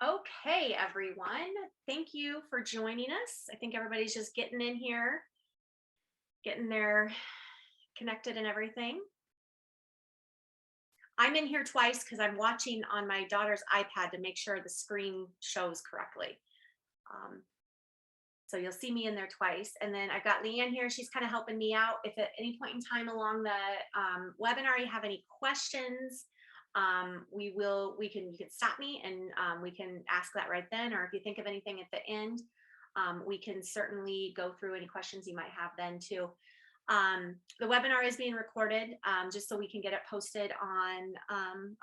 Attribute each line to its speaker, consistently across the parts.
Speaker 1: Okay, everyone. Thank you for joining us. I think everybody's just getting in here, getting their connected and everything. I'm in here twice because I'm watching on my daughter's iPad to make sure the screen shows correctly. Um, so you'll see me in there twice. And then I've got Leanne here. She's kind of helping me out. If at any point in time along the webinar you have any questions, you can stop me and we can ask that right then. Or if you think of anything at the end, we can certainly go through any questions you might have then too. The webinar is being recorded just so we can get it posted on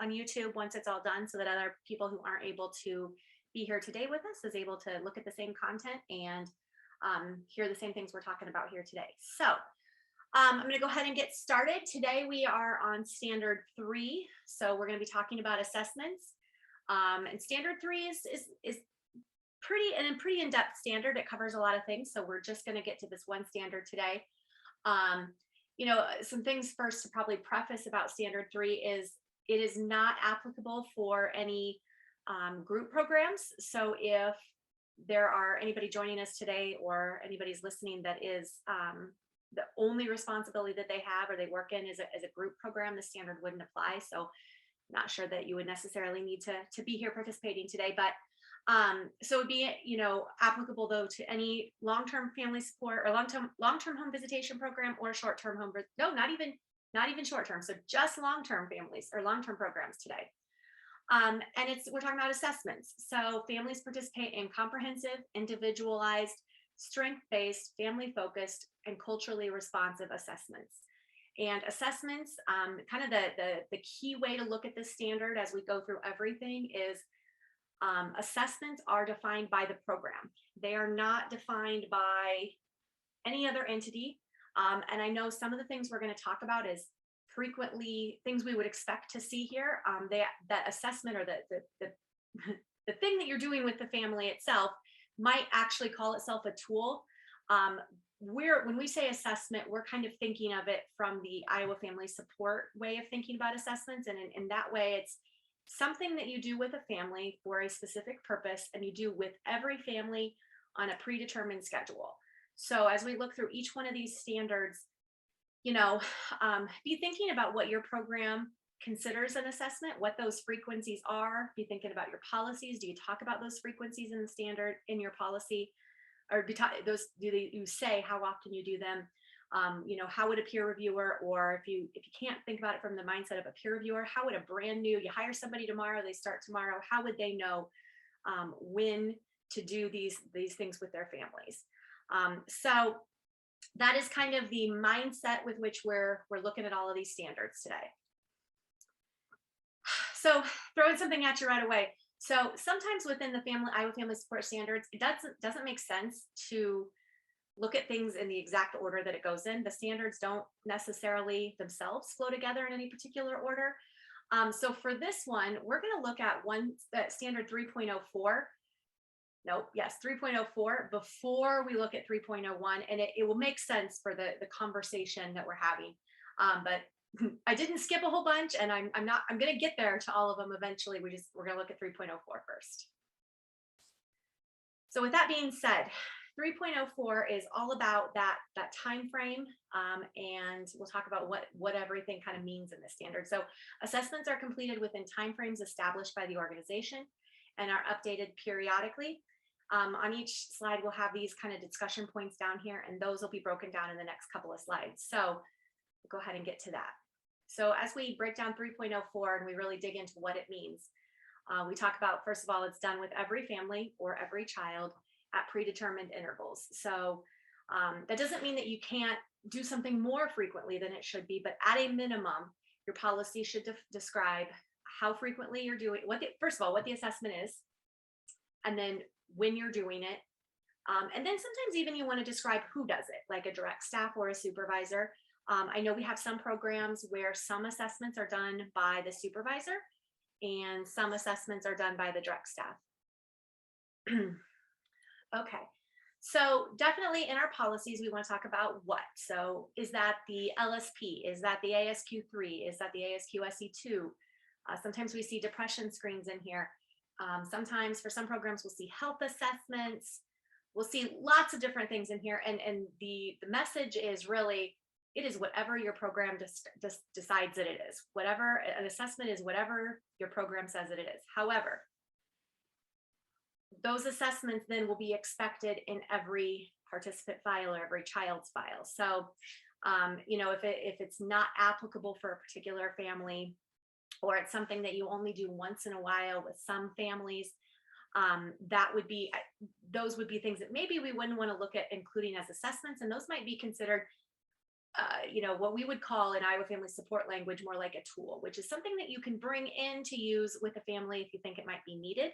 Speaker 1: YouTube once it's all done, so that other people who aren't able to be here today with us is able to look at the same content and hear the same things we're talking about here today. So I'm going to go ahead and get started. Today we are on standard 3, so we're going to be talking about assessments. And standard 3 is pretty in-depth standard. It covers a lot of things, so we're just going to get to this one standard today. Some things first to probably preface about standard 3 is it is not applicable for any group programs. So if there are anybody joining us today or anybody's listening that is the only responsibility that they have or they work in is a group program, the standard wouldn't apply. So not sure that you would necessarily need to be here participating today, but so it would be, applicable though to any long-term family support or long-term home visitation program or short-term not even short-term. So just long-term families or long-term programs today. And we're talking about assessments. So families participate in comprehensive, individualized, strength-based, family-focused, and culturally responsive assessments. And assessments, kind of the key way to look at this standard as we go through everything is assessments are defined by the program. They are not defined by any other entity. And I know some of the things we're going to talk about is frequently things we would expect to see here. That assessment or the the thing that you're doing with the family itself might actually call itself a tool. When we say assessment, we're kind of thinking of it from the Iowa Family Support way of thinking about assessments. And in that way, it's something that you do with a family for a specific purpose, and you do with every family on a predetermined schedule. So as we look through each one of these standards, be thinking about what your program considers an assessment, what those frequencies are. Be thinking about your policies. Do you talk about those frequencies in the standard in your policy? Or do you say how often you do them? How would a peer reviewer, or if you can't think about it from the mindset of a peer reviewer, how would a brand new, you hire somebody tomorrow, they start tomorrow, how would they know when to do these things with their families? So that is kind of the mindset with which we're looking at all of these standards today. So throwing something at you right away. So sometimes within the Iowa Family Support Standards, it doesn't make sense to look at things in the exact order that it goes in. The standards don't necessarily themselves flow together in any particular order. So for this one, we're going to look at standard 3.04. Nope, yes, 3.04 before we look at 3.01, and it will make sense for the conversation that we're having. But I didn't skip a whole bunch, and I'm going to get there to all of them eventually. We're going to look at 3.04 first. So with that being said, 3.04 is all about that time frame, and we'll talk about what everything kind of means in this standard. So assessments are completed within timeframes established by the organization and are updated periodically. On each slide, we'll have these kind of discussion points down here, and those will be broken down in the next couple of slides. So we'll go ahead and get to that. So as we break down 3.04 and we really dig into what it means, we talk about, first of all, it's done with every family or every child at predetermined intervals. So that doesn't mean that you can't do something more frequently than it should be, but at a minimum, your policy should describe how frequently you're doing, first of all, what the assessment is, and then when you're doing it. And then sometimes even you want to describe who does it, like a direct staff or a supervisor. I know we have some programs where some assessments are done by the supervisor and some assessments are done by the direct staff. Okay, so definitely in our policies, we want to talk about what. So is that the LSP? Is that the ASQ3? Is that the ASQ SE2? Sometimes we see depression screens in here. Sometimes for some programs, we'll see health assessments. We'll see lots of different things in here. And the message is really, it is whatever your program just decides that it is. Whatever an assessment is, whatever your program says that it is. However, those assessments then will be expected in every participant file or every child's file. So, if it's not applicable for a particular family, or it's something that you only do once in a while with some families, those would be things that maybe we wouldn't want to look at including as assessments, and those might be considered what we would call in Iowa Family Support language more like a tool, which is something that you can bring in to use with a family if you think it might be needed.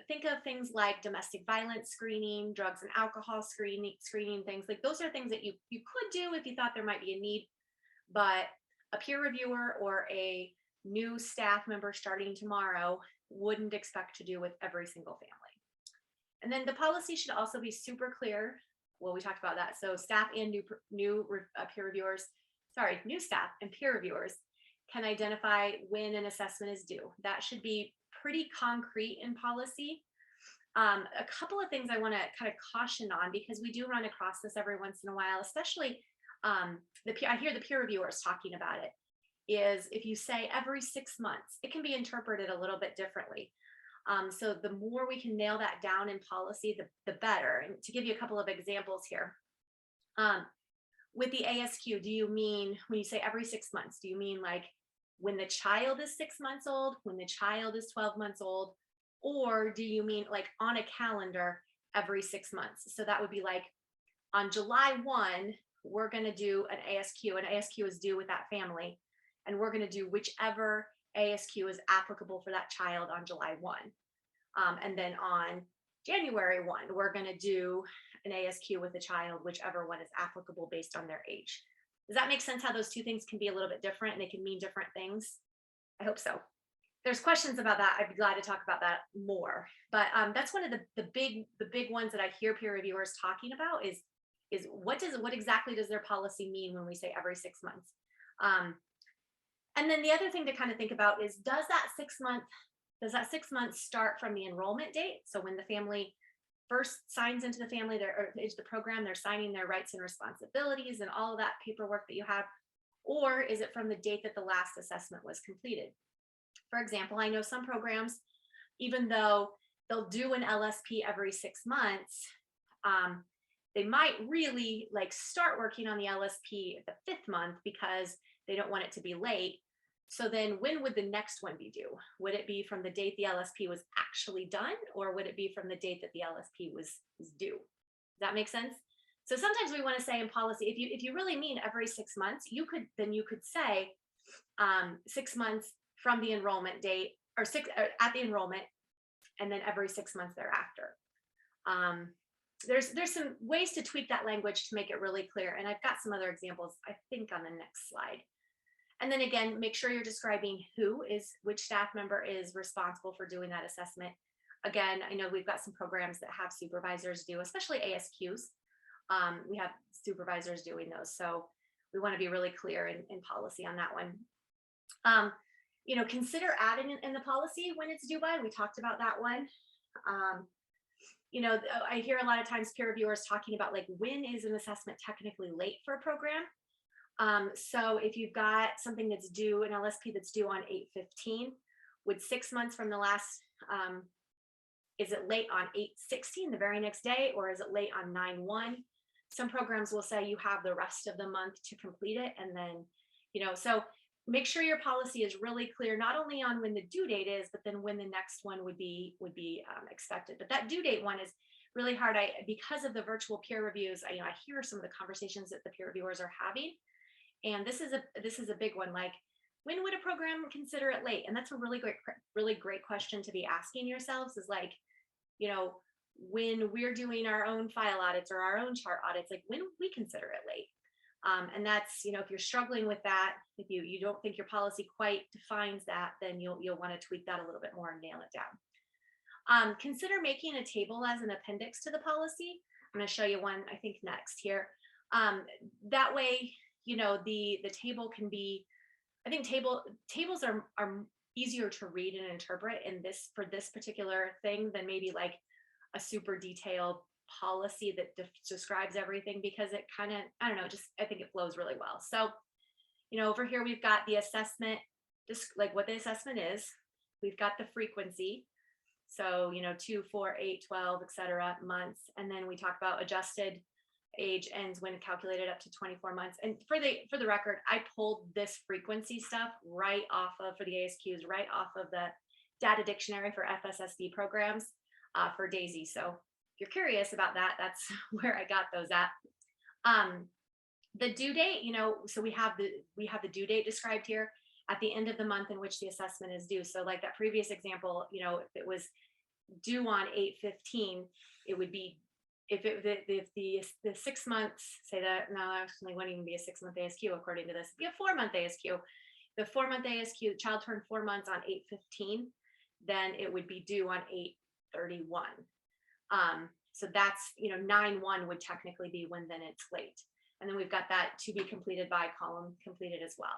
Speaker 1: Think of things like domestic violence screening, drugs and alcohol screening, things like those are things that you could do if you thought there might be a need, but a peer reviewer or a new staff member starting tomorrow wouldn't expect to do with every single family. And then the policy should also be super clear. Well, we talked about that. So staff and new staff and peer reviewers can identify when an assessment is due. That should be pretty concrete in policy. A couple of things I want to kind of caution on, because we do run across this every once in a while, especially I hear the peer reviewers talking about it, is if you say every 6 months, it can be interpreted a little bit differently. So the more we can nail that down in policy, the better. And to give you a couple of examples here, with the ASQ, do you mean when you say every 6 months, do you mean like when the child is 6 months old, when the child is 12 months old, or do you mean like on a calendar every 6 months? So that would be like on July 1, we're going to do an ASQ. An ASQ is due with that family, and we're going to do whichever ASQ is applicable for that child on July 1. And then on January 1, we're going to do an ASQ with a child, whichever one is applicable based on their age. Does that make sense how those two things can be a little bit different and they can mean different things? I hope so. If there's questions about that, I'd be glad to talk about that more. But that's one of the big ones that I hear peer reviewers talking about is what exactly does their policy mean when we say every 6 months? And then the other thing to kind of think about is, does that 6 months start from the enrollment date? So when the family first signs into the program, they're signing their rights and responsibilities and all of that paperwork that you have, or is it from the date that the last assessment was completed? For example, I know some programs, even though they'll do an LSP every 6 months, they might really like start working on the LSP at the 5th month because they don't want it to be late. So then when would the next one be due? Would it be from the date the LSP was actually done, or would it be from the date that the LSP was due? Does that make sense? So sometimes we want to say in policy, if you really mean every 6 months, you could say 6 months from the enrollment date, or at the enrollment, and then every 6 months thereafter. There's some ways to tweak that language to make it really clear, and I've got some other examples, I think, on the next slide. And then again, make sure you're describing which staff member is responsible for doing that assessment. Again, I know we've got some programs that have supervisors do, especially ASQs. We have supervisors doing those. So we want to be really clear in policy on that one. Consider adding in the policy when it's due by. We talked about that one. I hear a lot of times peer reviewers talking about like, when is an assessment technically late for a program? So if you've got something that's due, an LSP that's due on 8/15, would 6 months from the last, is it late on 8/16, the very next day, or is it late on 9/1? Some programs will say you have the rest of the month to complete it. And then, so make sure your policy is really clear, not only on when the due date is, but then when the next one would be expected. But that due date one is really hard. Because of the virtual peer reviews, I hear some of the conversations that the peer reviewers are having. And this is a big one. Like, when would a program consider it late? And that's a really great question to be asking yourselves, is like, when we're doing our own file audits or our own chart audits, like when we consider it late. And that's, if you're struggling with that, if you don't think your policy quite defines that, then you'll want to tweak that a little bit more and nail it down. Consider making a table as an appendix to the policy. I'm going to show you one, I think, next here. That way, the table can be, I think tables are easier to read and interpret in this for this particular thing than maybe like a super detailed policy that describes everything, because it kind of, I don't know, just I think it flows really well. So, over here we've got the assessment, just like what the assessment is. We've got the frequency. So, 2, 4, 8, 12, etc. months. And then we talk about adjusted age ends when calculated up to 24 months. And for the record, I pulled this frequency stuff right off of, for the ASQs, right off of the data dictionary for FSSD programs for DAISY. So if you're curious about that, that's where I got those at. The due date, so we have the due date described here at the end of the month in which the assessment is due. So like that previous example, if it was due on 8/15, it would be, if the 6 months, say that, no, actually wouldn't even be a 6-month ASQ according to this, it'd be a 4-month ASQ. The 4-month ASQ, the child turned 4 months on 8/15, then it would be due on 8/31. So that's, 9/1 would technically be when then it's late. And then we've got that to be completed by column completed as well.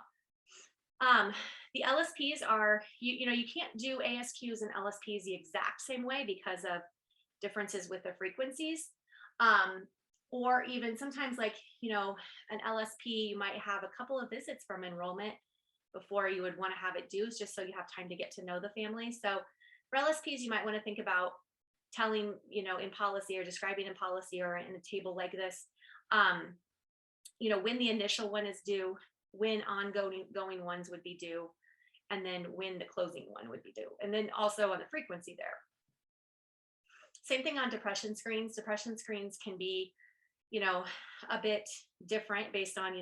Speaker 1: The LSPs are, you can't do ASQs and LSPs the exact same way because of differences with the frequencies. Or even sometimes like, an LSP, you might have a couple of visits from enrollment before you would want to have it due, just so you have time to get to know the family. So for LSPs, you might want to think about telling, in policy or describing in policy or in a table like this, when the initial one is due, when ongoing ones would be due, and then when the closing one would be due. And then also on the frequency there. Same thing on depression screens. Depression screens can be, a bit different based on,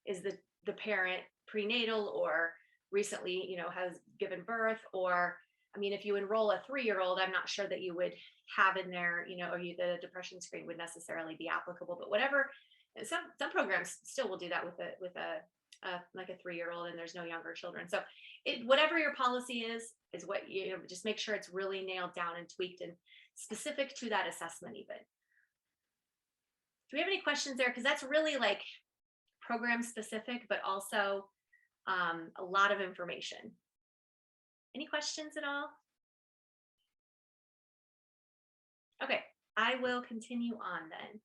Speaker 1: is the parent prenatal or recently, has given birth, or, I mean, if you enroll a 3-year-old, I'm not sure that you would have in there, or the depression screen would necessarily be applicable, but whatever. Some programs still will do that with a like a 3-year-old, and there's no younger children. So whatever your policy is what just make sure it's really nailed down and tweaked and specific to that assessment even. Do we have any questions there? Because that's really like program specific, but also a lot of information. Any questions at all? Okay, I will continue on then.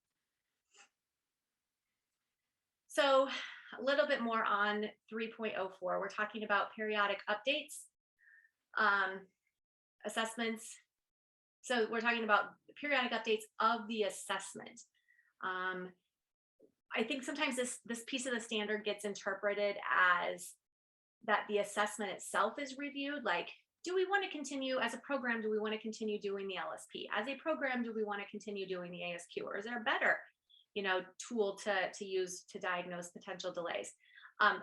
Speaker 1: So a little bit more on 3.04. We're talking about periodic updates, assessments. So we're talking about periodic updates of the assessment. I think sometimes this piece of the standard gets interpreted as that the assessment itself is reviewed. Like, do we want to continue as a program? Do we want to continue doing the LSP? As a program, do we want to continue doing the ASQ? Or is there a better tool to use to diagnose potential delays?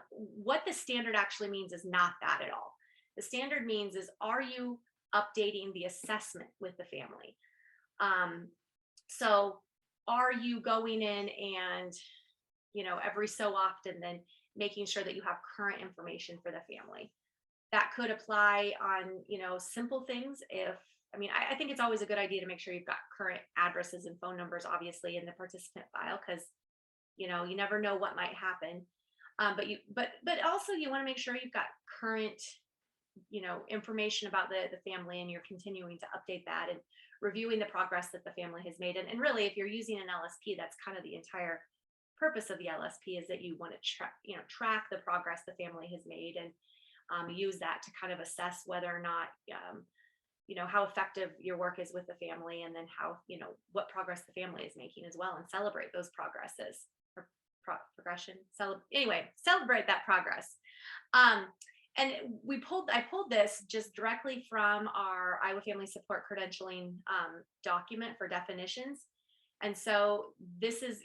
Speaker 1: What the standard actually means is not that at all. The standard means is, are you updating the assessment with the family? So are you going in and, every so often then making sure that you have current information for the family? That could apply on, simple things. I think it's always a good idea to make sure you've got current addresses and phone numbers, obviously, in the participant file, because, you never know what might happen. But also you want to make sure you've got current, information about the family, and you're continuing to update that and reviewing the progress that the family has made. And really, if you're using an LSP, that's kind of the entire purpose of the LSP, is that you want to track the progress the family has made, and use that to kind of assess whether or not, how effective your work is with the family, and then how, what progress the family is making as well, and celebrate those progresses or progression. Celebrate that progress. And I pulled this just directly from our Iowa Family Support Credentialing document for definitions. And so this is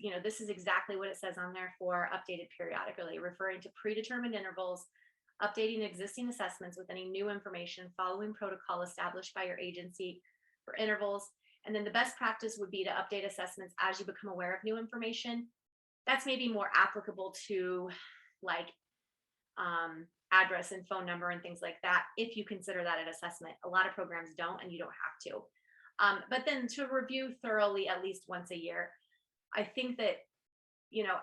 Speaker 1: exactly what it says on there for updated periodically, referring to predetermined intervals, updating existing assessments with any new information, following protocol established by your agency for intervals. And then the best practice would be to update assessments as you become aware of new information. That's maybe more applicable to like address and phone number and things like that, if you consider that an assessment. A lot of programs don't, and you don't have to. But then to review thoroughly at least once a year. I think that,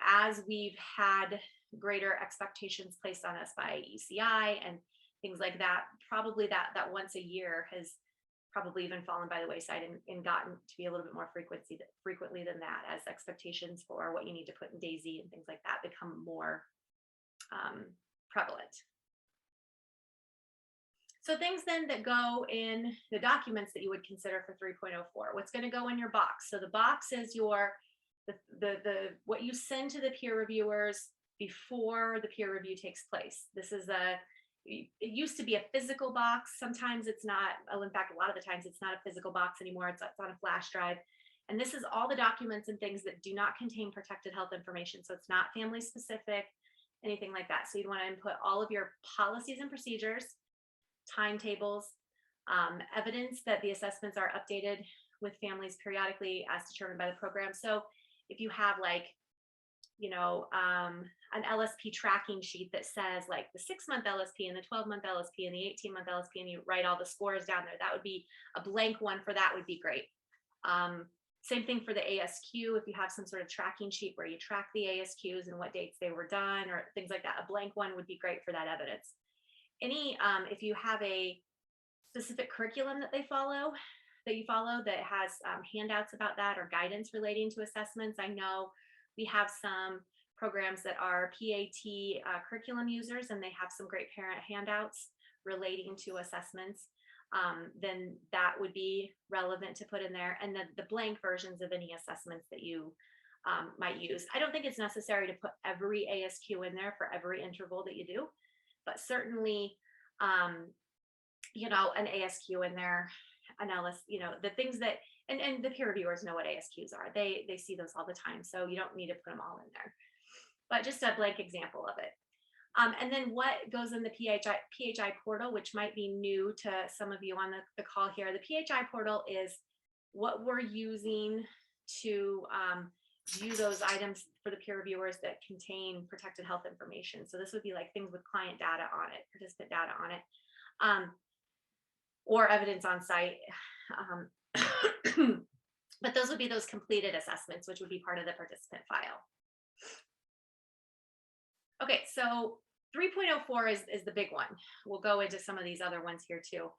Speaker 1: as we've had greater expectations placed on us by ECI and things like that, probably that once a year has probably even fallen by the wayside and gotten to be a little bit more frequently than that, as expectations for what you need to put in DAISY and things like that become more prevalent. So things then that go in the documents that you would consider for 3.04, what's going to go in your box. So the box is your what you send to the peer reviewers before the peer review takes place. This is it used to be a physical box. Sometimes it's not. In fact, a lot of the times it's not a physical box anymore. It's on a flash drive. And this is all the documents and things that do not contain protected health information. So it's not family specific, anything like that. So you'd want to input all of your policies and procedures, timetables, evidence that the assessments are updated with families periodically as determined by the program. So if you have like, an LSP tracking sheet that says like the 6-month LSP and the 12-month LSP and the 18-month LSP, and you write all the scores down there, that would be a blank one for that would be great. Same thing for the ASQ. If you have some sort of tracking sheet where you track the ASQs and what dates they were done or things like that, a blank one would be great for that evidence. If you have a specific curriculum that you follow that has handouts about that or guidance relating to assessments. I know we have some programs that are PAT curriculum users, and they have some great parent handouts relating to assessments. Then that would be relevant to put in there. And then the blank versions of any assessments that you might use. I don't think it's necessary to put every ASQ in there for every interval that you do, but certainly, an ASQ in there, an LS, the things that, and the peer reviewers know what ASQs are. They see those all the time, so you don't need to put them all in there, but just a blank example of it. And then what goes in the PHI portal, which might be new to some of you on the call here. The PHI portal is what we're using to view those items for the peer reviewers that contain protected health information. So this would be like things with client data on it, participant data on it, or evidence on site. But those would be those completed assessments, which would be part of the participant file. Okay, so 3.04 is the big one. We'll go into some of these other ones here too.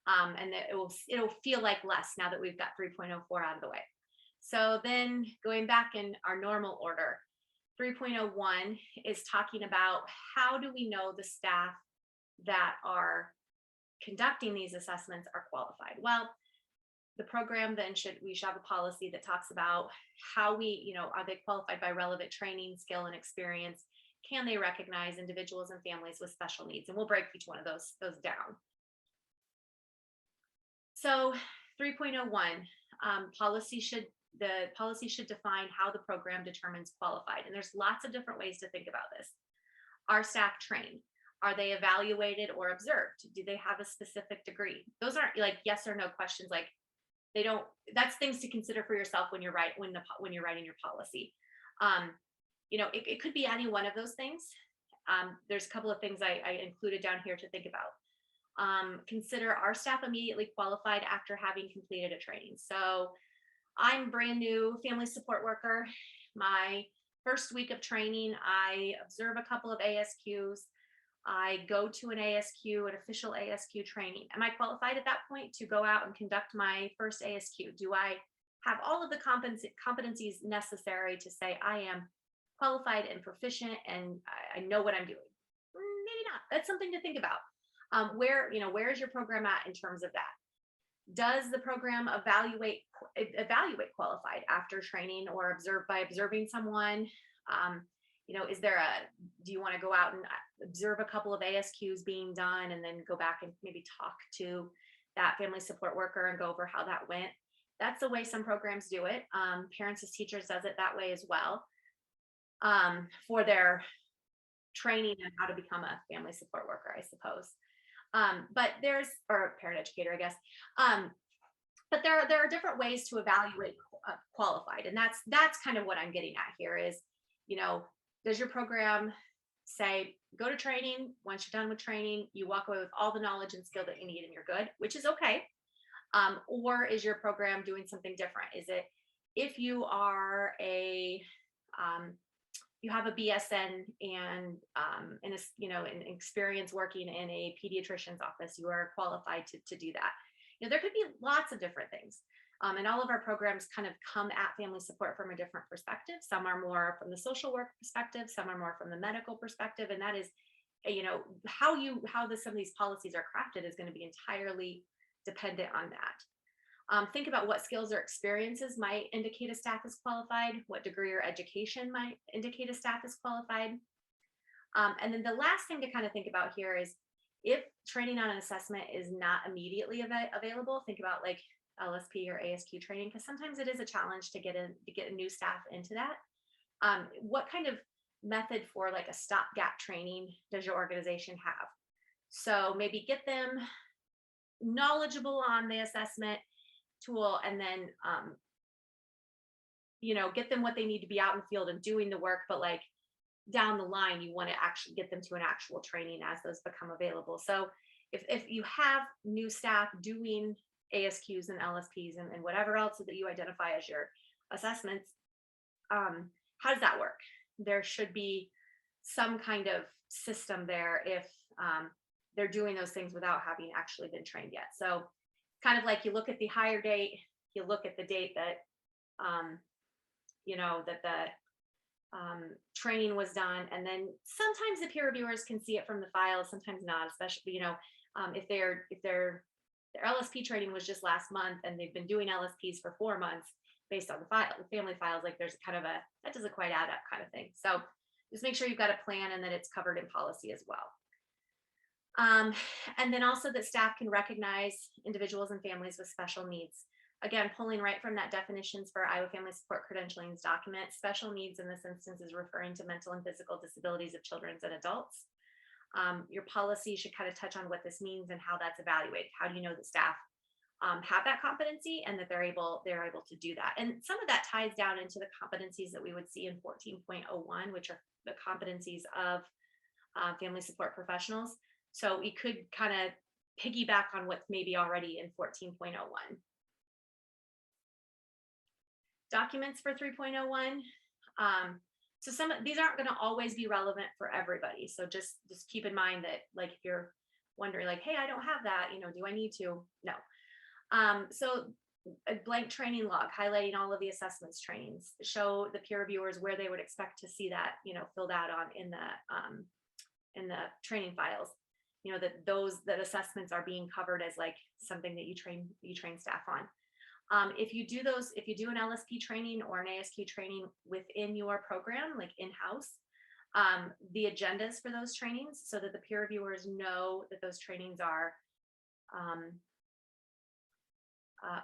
Speaker 1: And it'll feel like less now that we've got 3.04 out of the way. So then going back in our normal order, 3.01 is talking about how do we know the staff that are conducting these assessments are qualified? Well, the program then we should have a policy that talks about how we, are they qualified by relevant training, skill, and experience? Can they recognize individuals and families with special needs? And we'll break each one of those down. So 3.01, the policy should define how the program determines qualified. And there's lots of different ways to think about this. Are staff trained? Are they evaluated or observed? Do they have a specific degree? Those aren't like yes or no questions. Like that's things to consider for yourself when you're when you're writing your policy. It could be any one of those things. There's a couple of things I included down here to think about. Consider, are staff immediately qualified after having completed a training? So I'm brand new family support worker. My first week of training, I observe a couple of ASQs. I go to an ASQ, an official ASQ training. Am I qualified at that point to go out and conduct my first ASQ? Do I have all of the competencies necessary to say I am qualified and proficient and I know what I'm doing? Maybe not. That's something to think about. Where is your program at in terms of that? Does the program evaluate qualified after training or observing someone? Do you want to go out and observe a couple of ASQs being done and then go back and maybe talk to that family support worker and go over how that went? That's the way some programs do it. Parents as Teachers does it that way as well, for their training on how to become a family support worker, I suppose. Or a parent educator, I guess. But there are different ways to evaluate qualified. And that's kind of what I'm getting at here is, does your program say, go to training, once you're done with training, you walk away with all the knowledge and skill that you need and you're good, which is okay. Or is your program doing something different? Is it, if you are a you have a BSN and an experience working in a pediatrician's office, you are qualified to do that. There could be lots of different things. And all of our programs kind of come at family support from a different perspective. Some are more from the social work perspective, some are more from the medical perspective. And that is, how some of these policies are crafted is going to be entirely dependent on that. Think about what skills or experiences might indicate a staff is qualified, what degree or education might indicate a staff is qualified. And then the last thing to kind of think about here is if training on an assessment is not immediately available, think about like LSP or ASQ training, because sometimes it is a challenge to get a new staff into that. What kind of method for like a stopgap training does your organization have? So maybe get them knowledgeable on the assessment tool, and then get them what they need to be out in the field and doing the work, but like down the line you want to actually get them to an actual training as those become available. So if you have new staff doing ASQs and LSPs and whatever else that you identify as your assessments, how does that work? There should be some kind of system there if they're doing those things without having actually been trained yet. So kind of like you look at the hire date, you look at the date that that the training was done, and then sometimes the peer reviewers can see it from the files, sometimes not, especially if their LSP training was just last month and they've been doing LSPs for 4 months based on the family files, like there's kind of that doesn't quite add up kind of thing. So just make sure you've got a plan and that it's covered in policy as well. And then also that staff can recognize individuals and families with special needs. Again, pulling right from that definitions for Iowa Family Support Credentialing's document, special needs in this instance is referring to mental and physical disabilities of children and adults. Your policy should kind of touch on what this means and how that's evaluated. How do you know that staff have that competency and that they're able to do that? And some of that ties down into the competencies that we would see in 14.01, which are the competencies of family support professionals. So we could kind of piggyback on what's maybe already in 14.01. Documents for 3.01. So some of these aren't going to always be relevant for everybody. So just keep in mind that, like, if you're wondering like, hey, I don't have that, do I need to? No. So a blank training log highlighting all of the assessments trainings, show the peer reviewers where they would expect to see that, filled out on in the training files, that assessments are being covered as like something that you train staff on. If you do an LSP training or an ASQ training within your program, like in-house, the agendas for those trainings, so that the peer reviewers know that those trainings are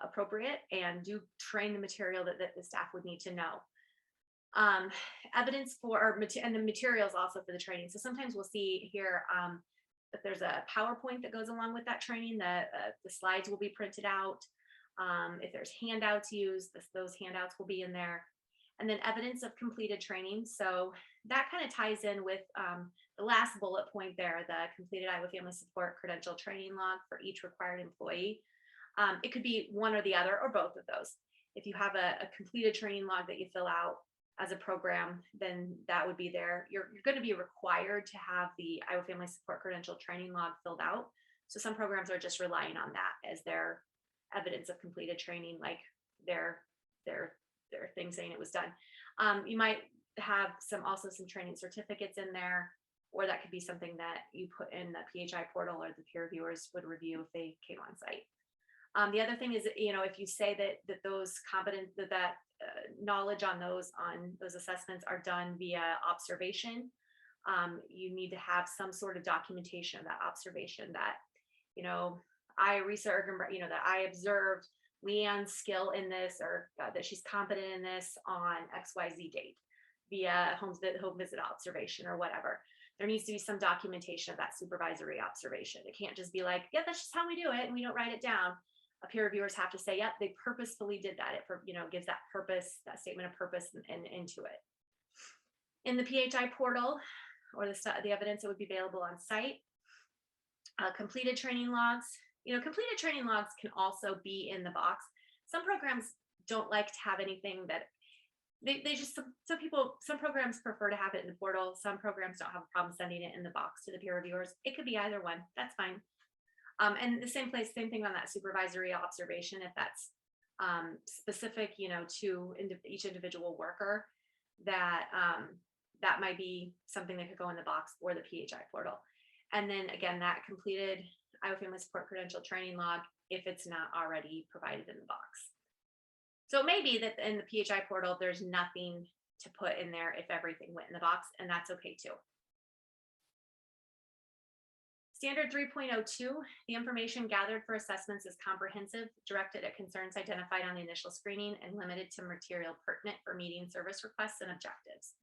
Speaker 1: appropriate and do train the material that the staff would need to know. Evidence and the materials also for the training. So sometimes we'll see here that there's a PowerPoint that goes along with that training, the slides will be printed out. If there's handouts used, those handouts will be in there. And then evidence of completed training. So that kind of ties in with the last bullet point there, the completed Iowa Family Support Credential Training Log for each required employee. It could be one or the other or both of those. If you have a completed training log that you fill out as a program, then that would be there. You're going to be required to have the Iowa Family Support Credential Training Log filled out. So some programs are just relying on that as their evidence of completed training, like their thing saying it was done. You might have some training certificates in there, or that could be something that you put in the PHI portal or the peer reviewers would review if they came on site. The other thing is, if you say that those knowledge on those assessments are done via observation, you need to have some sort of documentation of that observation that, I researched, that I observed Leanne's skill in this, or that she's competent in this on XYZ date via home visit observation or whatever. There needs to be some documentation of that supervisory observation. It can't just be like, yeah, that's just how we do it, and we don't write it down. Peer reviewers have to say, yep, they purposefully did that. It gives that purpose, that statement of purpose and into it. In the PHI portal, or the evidence that would be available on site, completed training logs. Completed training logs can also be in the box. Some programs don't like to have anything that they just, some people, some programs prefer to have it in the portal. Some programs don't have a problem sending it in the box to the peer reviewers. It could be either one. That's fine. And the same thing on that supervisory observation. If that's specific, to each individual worker, that that might be something that could go in the box or the PHI portal. And then again, that completed Iowa Family Support Credential training log, if it's not already provided in the box. So it may be that in the PHI portal, there's nothing to put in there if everything went in the box, and that's okay too. Standard 3.02, the information gathered for assessments is comprehensive, directed at concerns identified on the initial screening, and limited to material pertinent for meeting service requests and objectives.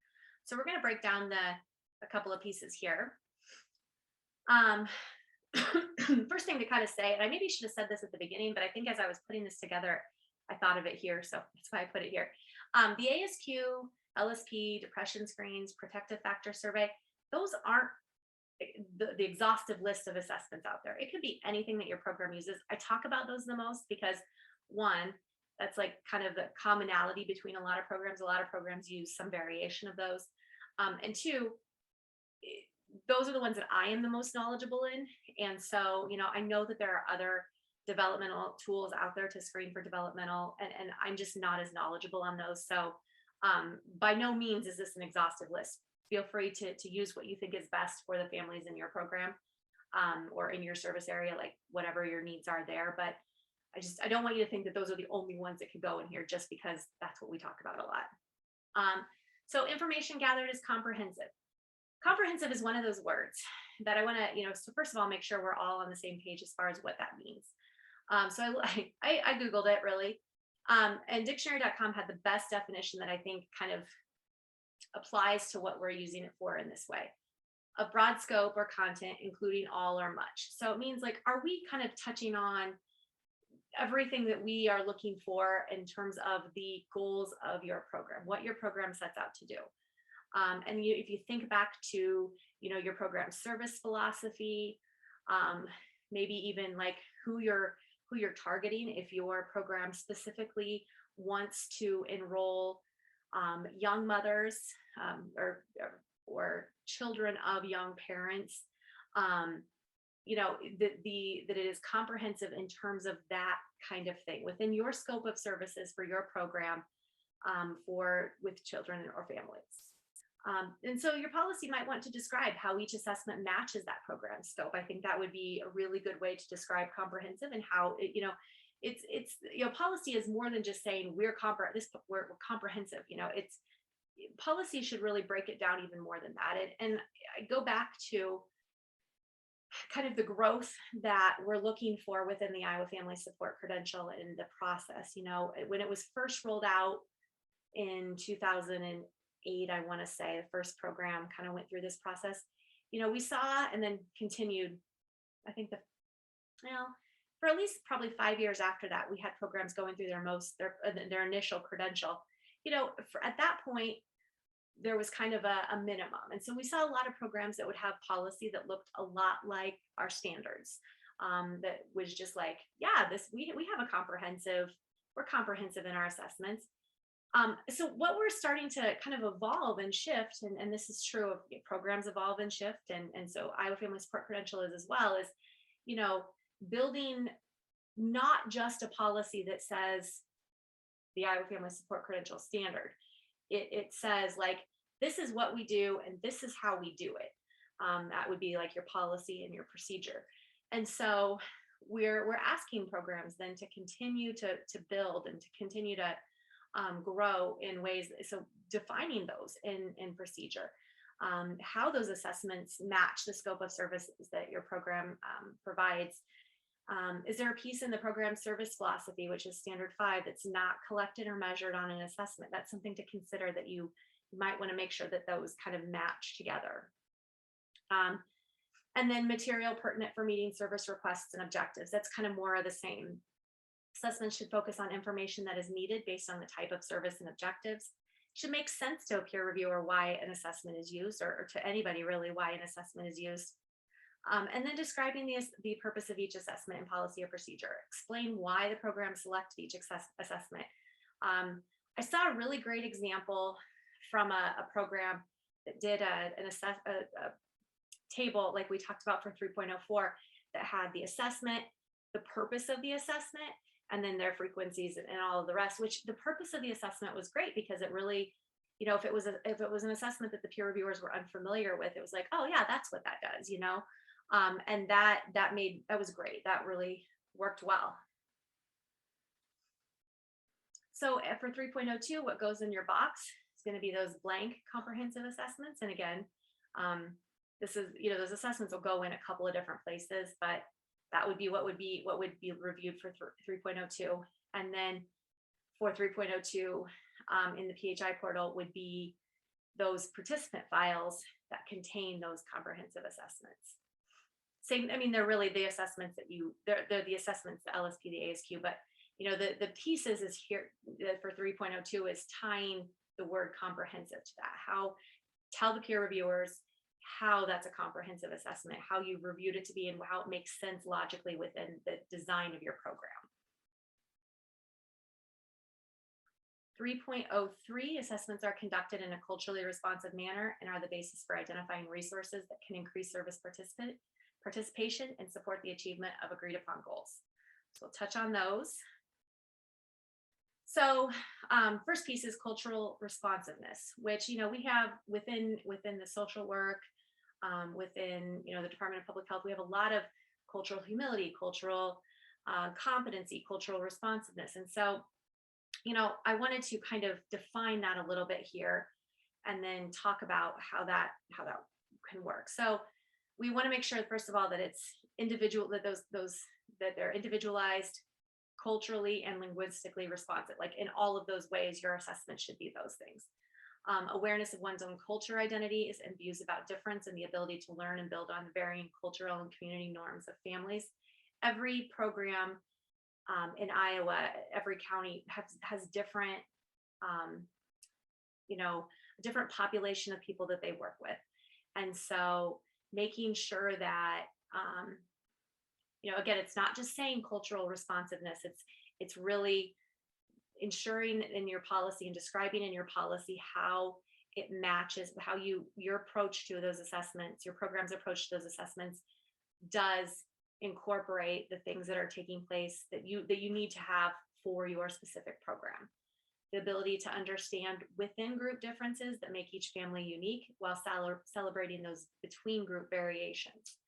Speaker 1: So we're going to break down a couple of pieces here. First thing to kind of say, and I maybe should have said this at the beginning, but I think as I was putting this together, I thought of it here, so that's why I put it here. The ASQ, LSP, depression screens, protective factor survey, those aren't the exhaustive list of assessments out there. It could be anything that your program uses. I talk about those the most because, one, that's like kind of the commonality between a lot of programs. A lot of programs use some variation of those. And two, those are the ones that I am the most knowledgeable in. And so, I know that there are other developmental tools out there to screen for developmental, and I'm just not as knowledgeable on those. So by no means is this an exhaustive list. Feel free to use what you think is best for the families in your program, or in your service area, like whatever your needs are there. But I don't want you to think that those are the only ones that could go in here just because that's what we talk about a lot. So information gathered is comprehensive. Comprehensive is one of those words that I want to, so first of all, make sure we're all on the same page as far as what that means. So I Googled it really, and dictionary.com had the best definition that I think kind of applies to what we're using it for in this way: a broad scope or content, including all or much. So it means, like, are we kind of touching on everything that we are looking for in terms of the goals of your program, what your program sets out to do? And if you think back to, your program service philosophy, maybe even like who you're targeting, if your program specifically wants to enroll young mothers, or children of young parents, that it is comprehensive in terms of that kind of thing within your scope of services for your program, with children or families. And so your policy might want to describe how each assessment matches that program scope. I think that would be a really good way to describe comprehensive, and how it, it's policy is more than just saying we're comprehensive. It's policy should really break it down even more than that. And I go back to kind of the growth that we're looking for within the Iowa Family Support Credential in the process. When it was first rolled out in 2008, I want to say the first program kind of went through this process. We saw, and then continued, I think for at least probably 5 years after that, we had programs going through their initial credential. At that point, there was kind of a minimum. And so we saw a lot of programs that would have policy that looked a lot like our standards, that was just like, yeah, we have we're comprehensive in our assessments. So what we're starting to kind of evolve and shift, and this is true of programs evolve and shift, and so Iowa Family Support Credential is as well, is, building not just a policy that says the Iowa Family Support Credential standard. It says, like, this is what we do and this is how we do it. That would be like your policy and your procedure. And so we're asking programs then to continue to build and to continue to grow in ways. So defining those in procedure, how those assessments match the scope of services that your program provides. Is there a piece in the program service philosophy, which is standard 5, that's not collected or measured on an assessment? That's something to consider, that you might want to make sure that those kind of match together. And then material pertinent for meeting service requests and objectives. That's kind of more of the same. Assessments should focus on information that is needed based on the type of service and objectives. It should make sense to a peer reviewer why an assessment is used, or to anybody really why an assessment is used. And then describing the purpose of each assessment and policy or procedure. Explain why the program selected each assessment. I saw a really great example from a program that did a table like we talked about for 3.04 that had the assessment, the purpose of the assessment, and then their frequencies and all of the rest, which the purpose of the assessment was great because it really, if it was an assessment that the peer reviewers were unfamiliar with, it was like, oh yeah, that's what that does, and that was great. That really worked well. So for 3.02, what goes in your box is going to be those blank comprehensive assessments. And again, this is, those assessments will go in a couple of different places, but that would be what would be reviewed for 3.02. And then for 3.02 in the PHI portal would be those participant files that contain those comprehensive assessments. Same, I mean, they're really the assessments that they're the assessments, the LSP, the ASQ, but the pieces is here for 3.02 is tying the word comprehensive to that. Tell the peer reviewers how that's a comprehensive assessment, how you reviewed it to be, and how it makes sense logically within the design of your program. 3.03 assessments are conducted in a culturally responsive manner and are the basis for identifying resources that can increase service participation and support the achievement of agreed upon goals. So we'll touch on those. So first piece is cultural responsiveness, which we have within the social work, within the Department of Public Health. We have a lot of cultural humility, cultural competency, cultural responsiveness, and so I wanted to kind of define that a little bit here, and then talk about how that can work. So we want to make sure, first of all, that it's individual, that that they're individualized, culturally and linguistically responsive. Like in all of those ways, your assessment should be those things. Awareness of one's own culture identities and views about difference, and the ability to learn and build on the varying cultural and community norms of families. Every program in Iowa, every county has different, different population of people that they work with. And so making sure that, again, it's not just saying cultural responsiveness, it's really ensuring in your policy and describing in your policy how it matches, how your approach to those assessments, your program's approach to those assessments does incorporate the things that are taking place that you need to have for your specific program. The ability to understand within group differences that make each family unique while celebrating those between group variations.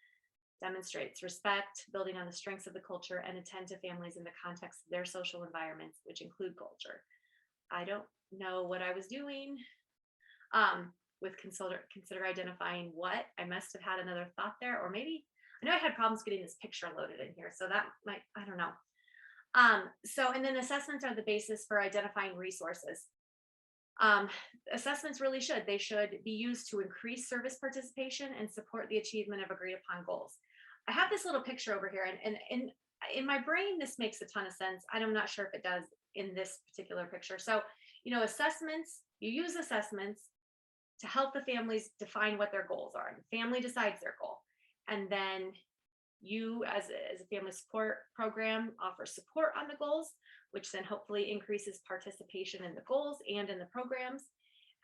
Speaker 1: Demonstrates respect, building on the strengths of the culture, and attend to families in the context of their social environments, which include culture. I don't know what I was doing with consider identifying what. I must have had another thought there, or maybe I know I had problems getting this picture loaded in here, so that might, I don't know. And then assessments are the basis for identifying resources. Assessments really should be used to increase service participation and support the achievement of agreed upon goals. I have this little picture over here, and in my brain, this makes a ton of sense. I'm not sure if it does in this particular picture. So, assessments, you use assessments to help the families define what their goals are. The family decides their goal. And then you, as a family support program, offer support on the goals, which then hopefully increases participation in the goals and in the programs.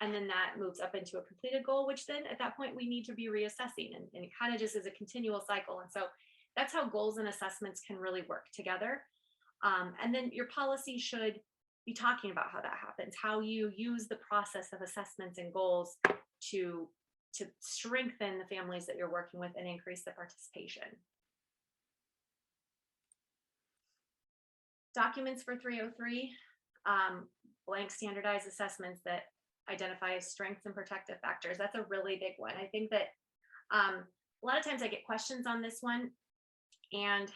Speaker 1: And then that moves up into a completed goal, which then at that point we need to be reassessing, and it kind of just is a continual cycle. And so that's how goals and assessments can really work together. And then your policy should be talking about how that happens, how you use the process of assessments and goals to strengthen the families that you're working with and increase the participation. Documents for 303, blank standardized assessments that identify strengths and protective factors. That's a really big one. I think that a lot of times I get questions on this one, and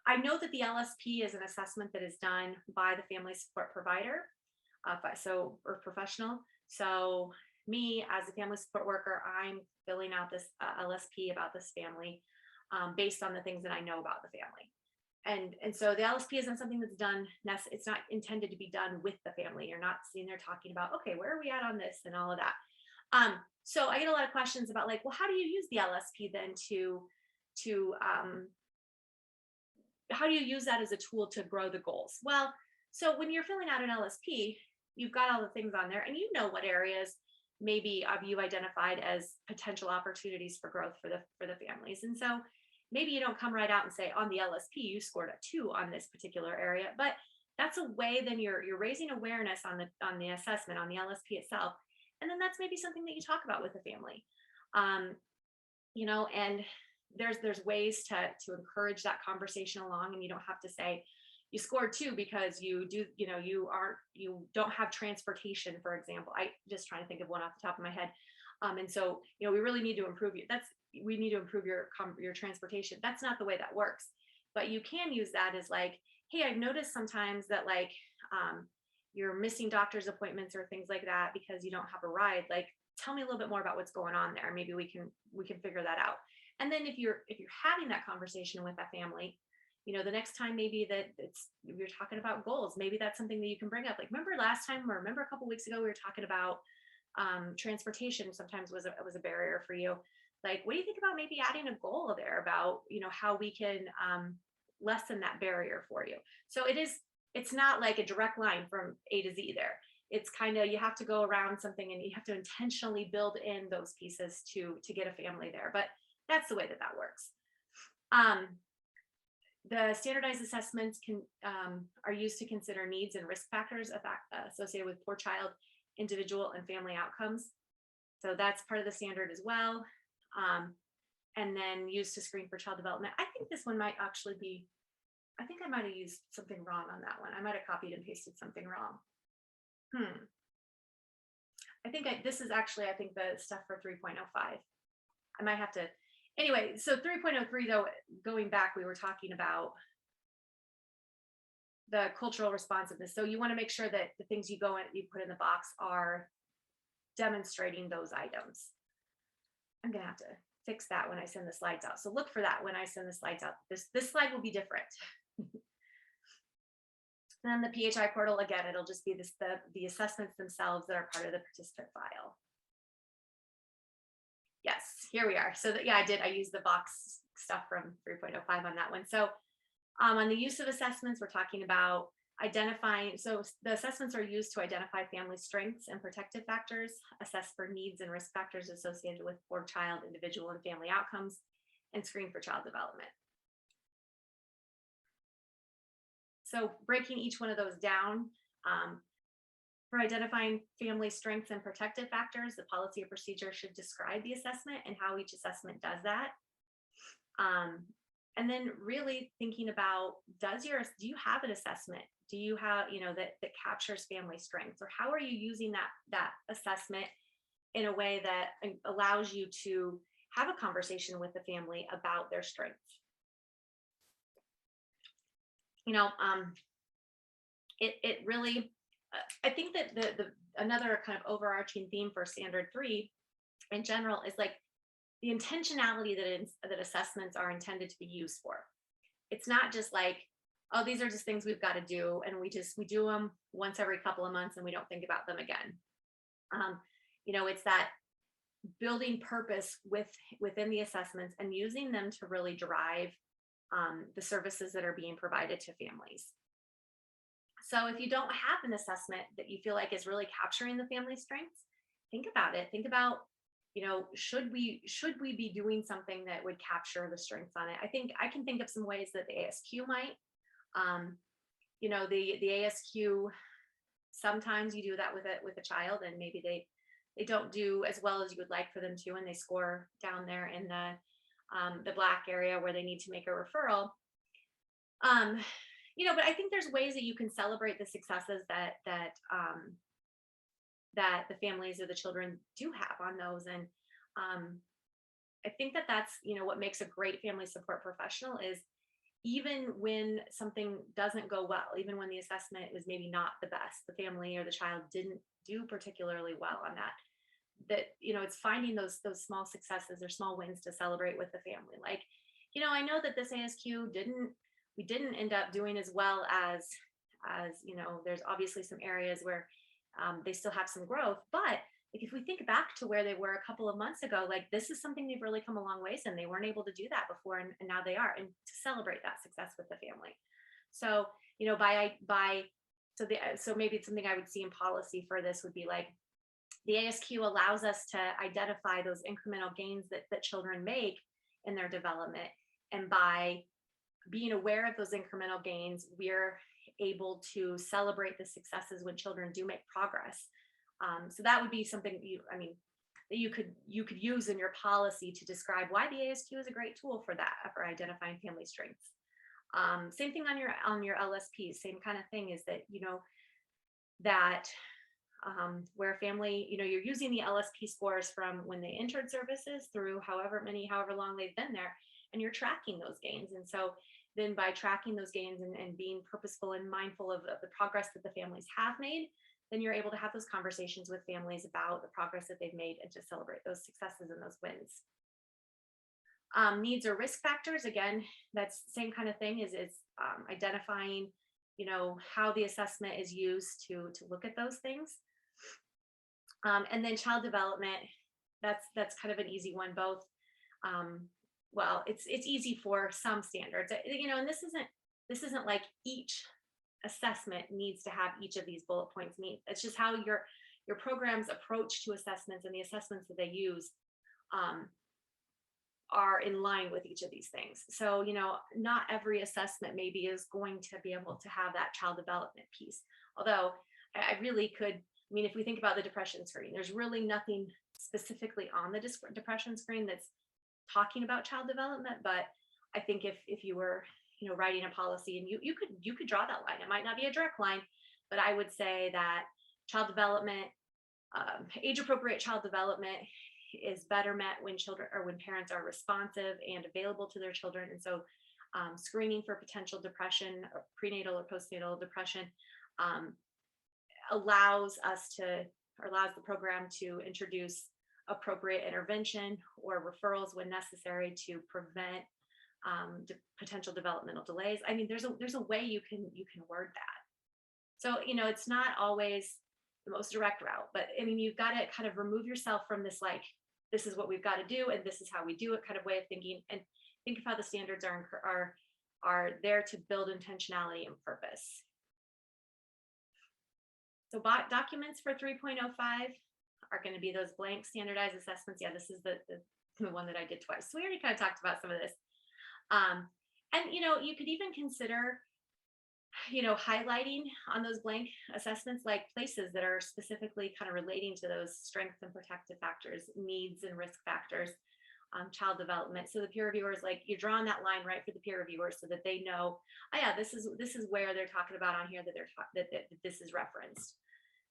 Speaker 1: I know that the LSP is an assessment that is done by the family support provider, or professional. So me as a family support worker, I'm filling out this LSP about this family based on the things that I know about the family. And so the LSP isn't something that's done, it's not intended to be done with the family. You're not sitting there talking about, okay, where are we at on this and all of that. So I get a lot of questions about like, well, how do you use the LSP then to how do you use that as a tool to grow the goals? Well, so when you're filling out an LSP, you've got all the things on there and you know what areas maybe you've identified as potential opportunities for growth for the families. And so maybe you don't come right out and say on the LSP you scored a 2 on this particular area, but that's a way then you're raising awareness on the assessment on the LSP itself. And then that's maybe something that you talk about with the family. And there's ways to encourage that conversation along, and you don't have to say you scored 2 because you don't have transportation, for example. I just trying to think of one off the top of my head. And so, we really need to improve you. We need to improve your transportation. That's not the way that works. But you can use that as like, hey, I've noticed sometimes that you're missing doctor's appointments or things like that because you don't have a ride. Like, tell me a little bit more about what's going on there. Maybe we can figure that out. And then if you're having that conversation with that family, the next time maybe you're talking about goals, maybe that's something that you can bring up. Like, remember last time, or remember a couple of weeks ago, we were talking about transportation sometimes was a barrier for you. Like, what do you think about maybe adding a goal there about, how we can lessen that barrier for you? So it's not like a direct line from A to Z there. It's kind of, you have to go around something and you have to intentionally build in those pieces to get a family there. But that's the way that works. The standardized assessments are used to consider needs and risk factors associated with poor child, individual, and family outcomes. So that's part of the standard as well. And then used to screen for child development. I think this one might actually be, I think I might have used something wrong on that one. I might have copied and pasted something wrong. I think this is actually, I think the stuff for 3.05. I might have to, anyway, so 3.03 though, going back, we were talking about the cultural responsiveness. So you want to make sure that the things you put in the box are demonstrating those items. I'm going to have to fix that when I send the slides out. So look for that when I send the slides out. This slide will be different. And then the PHI portal, again, it'll just be the assessments themselves that are part of the participant file. Yes, here we are. So I used the box stuff from 3.05 on that one. So on the use of assessments, we're talking about identifying. So the assessments are used to identify family strengths and protective factors, assess for needs and risk factors associated with poor child, individual, and family outcomes, and screen for child development. So breaking each one of those down, for identifying family strengths and protective factors, the policy or procedure should describe the assessment and how each assessment does that. And then really thinking about, do you have an assessment? Do you have, that captures family strengths, or how are you using that assessment in a way that allows you to have a conversation with the family about their strengths? It really, I think that the another kind of overarching theme for standard 3 in general is like the intentionality that assessments are intended to be used for. It's not just like, oh, these are just things we've got to do, and we do them once every couple of months and we don't think about them again. It's that building purpose within the assessments and using them to really drive the services that are being provided to families. So if you don't have an assessment that you feel like is really capturing the family strengths, think about it. Think about, should we be doing something that would capture the strengths on it? I can think of some ways that the ASQ might. The ASQ, sometimes you do that with a child and maybe they don't do as well as you would like for them to, and they score down there in the black area where they need to make a referral. But I think there's ways that you can celebrate the successes that the families or the children do have on those. And I think that's, what makes a great family support professional is even when something doesn't go well, even when the assessment is maybe not the best, the family or the child didn't do particularly well on that, it's finding those small successes or small wins to celebrate with the family. Like, I know that this ASQ we didn't end up doing as well as there's obviously some areas where they still have some growth, but like if we think back to where they were a couple of months ago, like this is something they've really come a long ways, and they weren't able to do that before, and now they are, and to celebrate that success with the family. So, you know, so maybe it's something I would see in policy for this would be like, the ASQ allows us to identify those incremental gains that children make in their development. And by being aware of those incremental gains, we're able to celebrate the successes when children do make progress. So that would be something that you could use in your policy to describe why the ASQ is a great tool for that, for identifying family strengths. Same thing on your LSP, same kind of thing is that, you know, that where family, you know, you're using the LSP scores from when they entered services through however long they've been there, and you're tracking those gains. And so then by tracking those gains and being purposeful and mindful of the progress that the families have made, then you're able to have those conversations with families about the progress that they've made and to celebrate those successes and those wins. Needs or risk factors, again, that's the same kind of thing, is identifying, you know, how the assessment is used to look at those things. And then child development, that's kind of an easy one, both. Well, it's easy for some standards, you know, and this isn't like each assessment needs to have each of these bullet points meet. It's just how your program's approach to assessments and the assessments that they use are in line with each of these things. So, you know, not every assessment maybe is going to be able to have that child development piece. Although I really could, I mean, if we think about the depression screen, there's really nothing specifically on the depression screen that's talking about child development. But I think if you were, you know, writing a policy, and you could draw that line. It might not be a direct line, but I would say that child development, age appropriate child development is better met when parents are responsive and available to their children. And so screening for potential depression, or prenatal or postnatal depression, allows the program to introduce appropriate intervention or referrals when necessary to prevent potential developmental delays. I mean, there's a way you can word that. So, you know, it's not always the most direct route, but I mean, you've got to kind of remove yourself from this, like, this is what we've got to do, and this is how we do it kind of way of thinking, and think of how the standards are there to build intentionality and purpose. So documents for 3.05 are going to be those blank standardized assessments. Yeah, this is the one that I did twice. So we already kind of talked about some of this. And, you know, you could even consider, you know, highlighting on those blank assessments, like places that are specifically kind of relating to those strengths and protective factors, needs and risk factors, child development. So the peer reviewers, like, you're drawing that line right for the peer reviewers so that they know, oh yeah, this is where they're talking about on here, that this is referenced.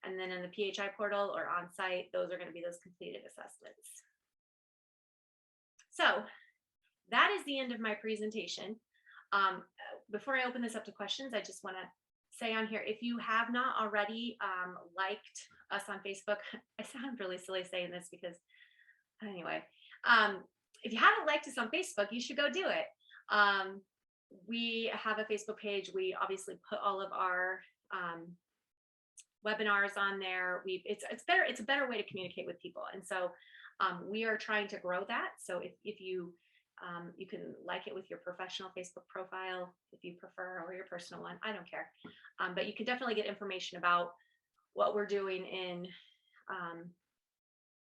Speaker 1: And then in the PHI portal or on site, those are going to be those completed assessments. So that is the end of my presentation. Before I open this up to questions, I just want to say on here, if you have not already liked us on Facebook, I sound really silly saying this because, anyway, if you haven't liked us on Facebook, you should go do it. We have a Facebook page. We obviously put all of our webinars on there. It's a better way to communicate with people, and so we are trying to grow that. So if you you can like it with your professional Facebook profile if you prefer, or your personal one, I don't care. But you can definitely get information about what we're doing in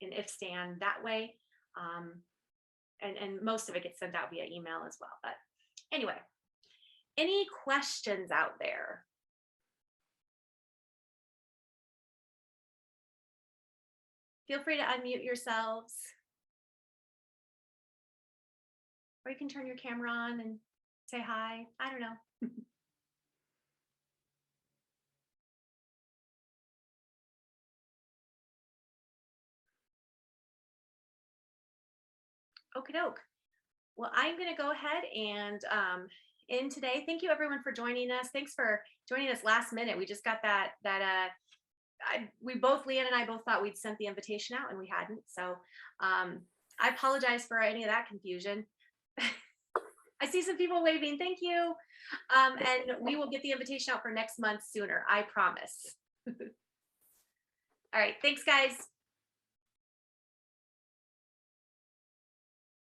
Speaker 1: IFSTAN that way. And most of it gets sent out via email as well. But anyway, any questions out there? Feel free to unmute yourselves. Or you can turn your camera on and say hi. I don't know. Okie doke. Well, I'm going to go ahead and end today. Thank you everyone for joining us. Thanks for joining us last minute. We just got we both, Leanne and I both thought we'd sent the invitation out and we hadn't. So I apologize for any of that confusion. I see some people waving. Thank you. And we will get the invitation out for next month sooner. I promise. All right. Thanks, guys.